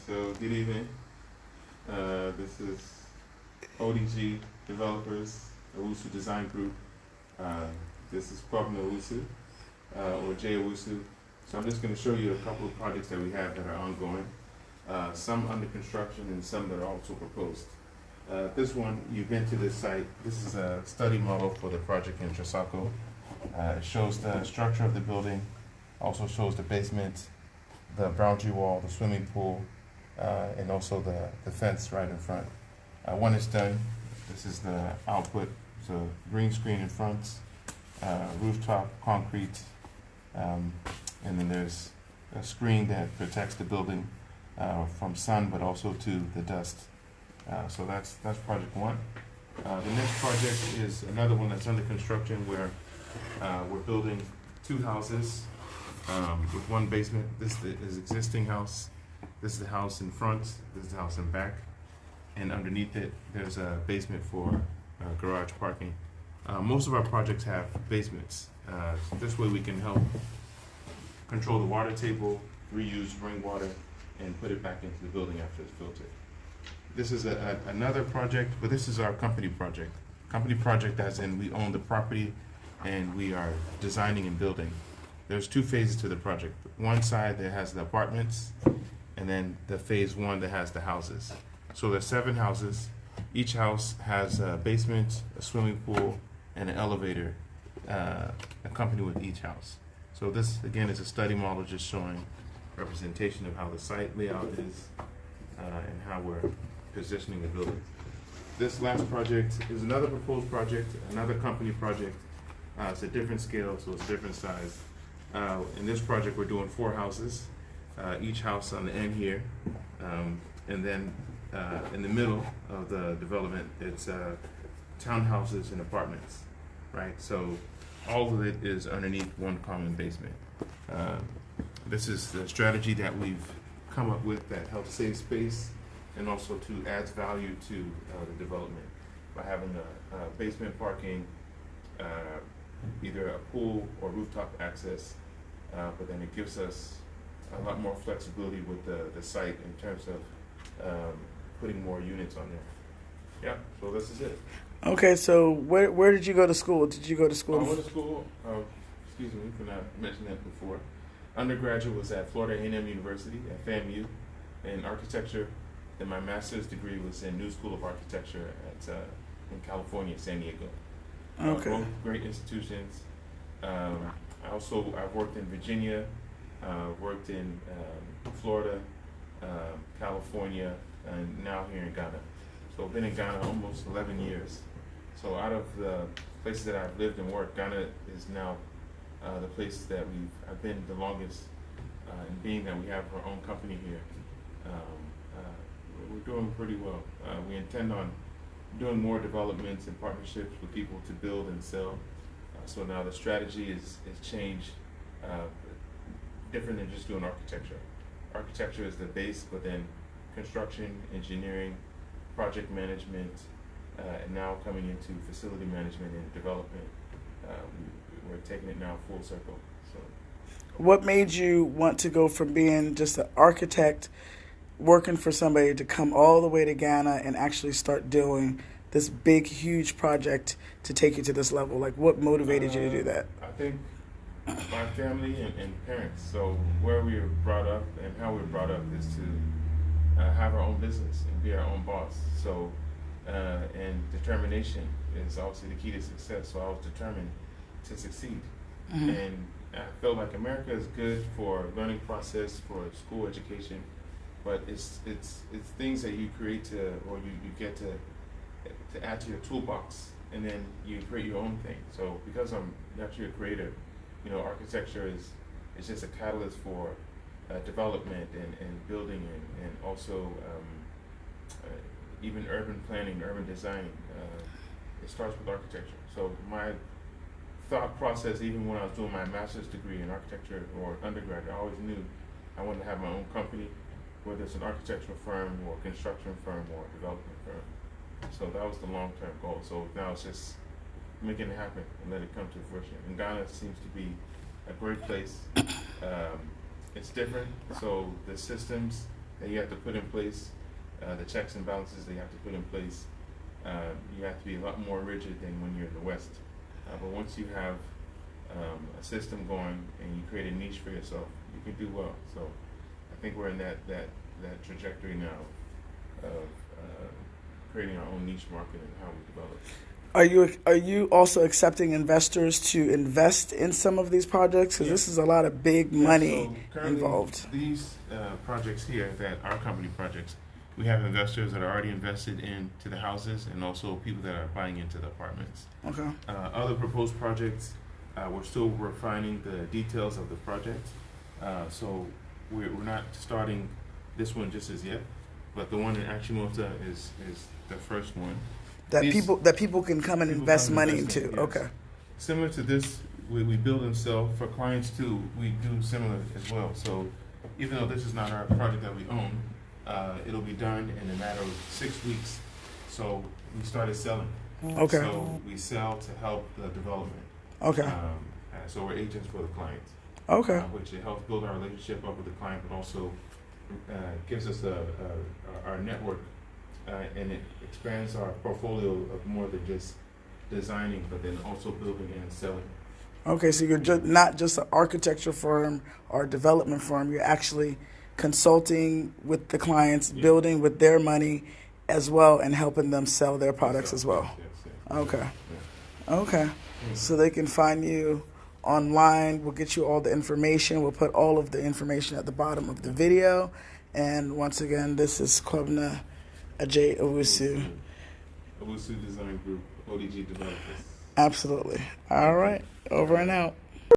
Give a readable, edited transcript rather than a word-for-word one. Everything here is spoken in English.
So good evening. This is ODG Developers Owusu Design Group. This is Kwame Owusu, or J Owusu. So I'm just going to show you a couple of projects that we have that are ongoing. Some under construction and some that are also proposed. This one, you've been to this site. This is a study model for the project in Trisaco. It shows the structure of the building, also shows the basement, the boundary wall, the swimming pool, and also the fence right in front. When it's done, this is the output. So green screen in front, rooftop concrete, and then there's a screen that protects the building from sun, but also to the dust. So that's project one. The next project is another one that's under construction where we're building two houses with one basement. This is existing house. This is the house in front. This is the house in back. And underneath it, there's a basement for garage parking. Most of our projects have basements. This way we can help control the water table, reuse rainwater, and put it back into the building after it's filtered. This is another project, but this is our company project. Company project as in we own the property and we are designing and building. There's two phases to the project. One side that has the apartments, and then the phase one that has the houses. So there's 7 houses. Each house has a basement, a swimming pool, and an elevator accompanied with each house. So this, again, is a study model just showing representation of how the site layout is and how we're positioning the building. This last project is another proposed project, another company project. It's a different scale, so it's a different size. In this project, we're doing 4 houses, each house on the end here, and then in the middle of the development, it's townhouses and apartments, right? So all of it is underneath one common basement. This is the strategy that we've come up with that helps save space and also to adds value to the development by having a basement parking, either a pool or rooftop access, but then it gives us a lot more flexibility with the site in terms of putting more units on there. Yeah, so this is it. Okay, so where did you go to school? Did you go to school? I went to school, excuse me for not mentioning that before. Undergraduate was at Florida A&M University at FAMU in architecture, and my master's degree was in New School of Architecture in California, San Diego. Okay. Both great institutions. I've worked in Virginia, worked in Florida, California, and now here in Ghana. So I've been in Ghana almost 11 years. So out of the places that I've lived and worked, Ghana is now the place that I've been the longest, and being that we have our own company here, we're doing pretty well. We intend on doing more developments and partnerships with people to build and sell. So now the strategy is changed, different than just doing architecture. Architecture is the base, but then construction, engineering, project management, and now coming into facility management and development. We're taking it now full circle. So, what made you want to go from being just an architect, working for somebody, to come all the way to Ghana and actually start doing this big, huge project to take you to this level? Like, what motivated you to do that? I think my family and parents. So where we were brought up and how we were brought up is to have our own business and be our own boss. So and determination is obviously the key to success. So I was determined to succeed. Mm-hmm. And I feel like America is good for learning process, for school education, but it's things that you create or you get to add to your toolbox, and then you create your own thing. So because I'm actually a creator, architecture is just a catalyst for development and building and also even urban planning, urban design. It starts with architecture. So my thought process, even when I was doing my master's degree in architecture or undergrad, I always knew I wanted to have my own company, whether it's an architectural firm or construction firm or development firm. So that was the long-term goal. So now it's just making it happen and let it come to fruition. And Ghana seems to be a great place. It's different, so the systems that you have to put in place, the checks and balances that you have to put in place. You have to be a lot more rigid than when you're in the West. But once you have a system going and you create a niche for yourself, you can do well. So I think we're in that trajectory now of creating our own niche market and how we develop. Are you also accepting investors to invest in some of these projects? Because this is a lot of big money involved. These projects here, that our company projects, we have investors that are already invested into the houses and also people that are buying into the apartments. Okay. Other proposed projects, we're still refining the details of the project. So we're not starting this one just as yet, but the one in Achimota is the first one. That people can come and invest money into. Yes. Okay. Similar to this, we build and sell. For clients too, we do similar as well. So even though this is not our project that we own, it'll be done in a matter of 6 weeks. So we started selling. Okay. So we sell to help the development. Okay. So we're agents for the client. Okay. Which it helps build our relationship up with the client, but also gives us our network, and it expands our portfolio of more than just designing, but then also building and selling. Okay, so you're not just an architecture firm or a development firm. You're actually consulting with the clients, building with their money as well, and helping them sell their products as well. Yes. Okay. Yeah. Okay. So they can find you online. We'll get you all the information. We'll put all of the information at the bottom of the video. And once again, this is ODG Owusu. Owusu Design Group, ODG Developers. Absolutely. All right. Over and out.